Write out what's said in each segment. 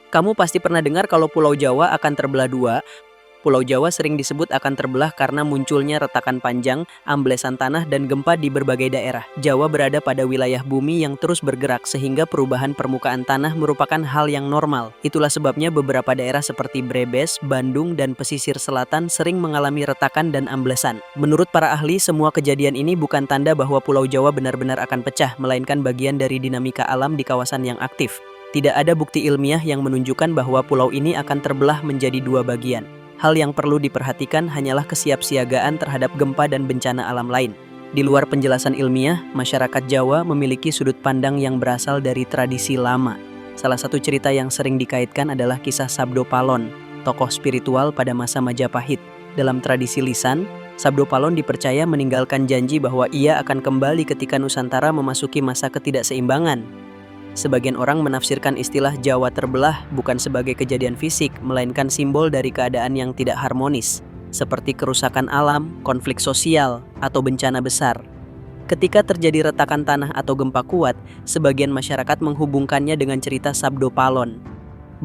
Kamu pasti pernah dengar kalau Pulau Jawa akan terbelah dua. Pulau Jawa sering disebut akan terbelah karena munculnya retakan panjang, amblesan tanah, dan gempa di berbagai daerah. Jawa berada pada wilayah bumi yang terus bergerak sehingga perubahan permukaan tanah merupakan hal yang normal. Itulah sebabnya beberapa daerah seperti Brebes, Bandung, dan pesisir selatan sering mengalami retakan dan amblesan. Menurut para ahli, semua kejadian ini bukan tanda bahwa Pulau Jawa benar-benar akan pecah, melainkan bagian dari dinamika alam di kawasan yang aktif. Tidak ada bukti ilmiah yang menunjukkan bahwa pulau ini akan terbelah menjadi dua bagian. Hal yang perlu diperhatikan hanyalah kesiapsiagaan terhadap gempa dan bencana alam lain. Di luar penjelasan ilmiah, masyarakat Jawa memiliki sudut pandang yang berasal dari tradisi lama. Salah satu cerita yang sering dikaitkan adalah kisah Sabdo Palon, tokoh spiritual pada masa Majapahit. Dalam tradisi lisan, Sabdo Palon dipercaya meninggalkan janji bahwa ia akan kembali ketika Nusantara memasuki masa ketidakseimbangan. Sebagian orang menafsirkan istilah Jawa terbelah bukan sebagai kejadian fisik, melainkan simbol dari keadaan yang tidak harmonis, seperti kerusakan alam, konflik sosial, atau bencana besar. Ketika terjadi retakan tanah atau gempa kuat, sebagian masyarakat menghubungkannya dengan cerita Sabdo Palon.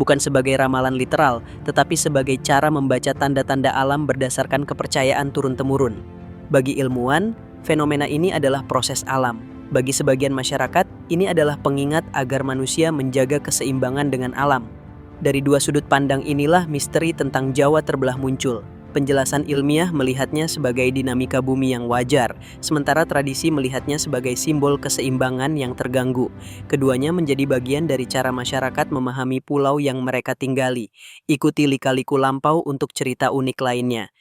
Bukan sebagai ramalan literal, tetapi sebagai cara membaca tanda-tanda alam berdasarkan kepercayaan turun-temurun. Bagi ilmuwan, fenomena ini adalah proses alam. Bagi sebagian masyarakat, ini adalah pengingat agar manusia menjaga keseimbangan dengan alam. Dari dua sudut pandang inilah misteri tentang Jawa terbelah muncul. Penjelasan ilmiah melihatnya sebagai dinamika bumi yang wajar, sementara tradisi melihatnya sebagai simbol keseimbangan yang terganggu. Keduanya menjadi bagian dari cara masyarakat memahami pulau yang mereka tinggali. Ikuti Lika-Liku Lampau untuk cerita unik lainnya.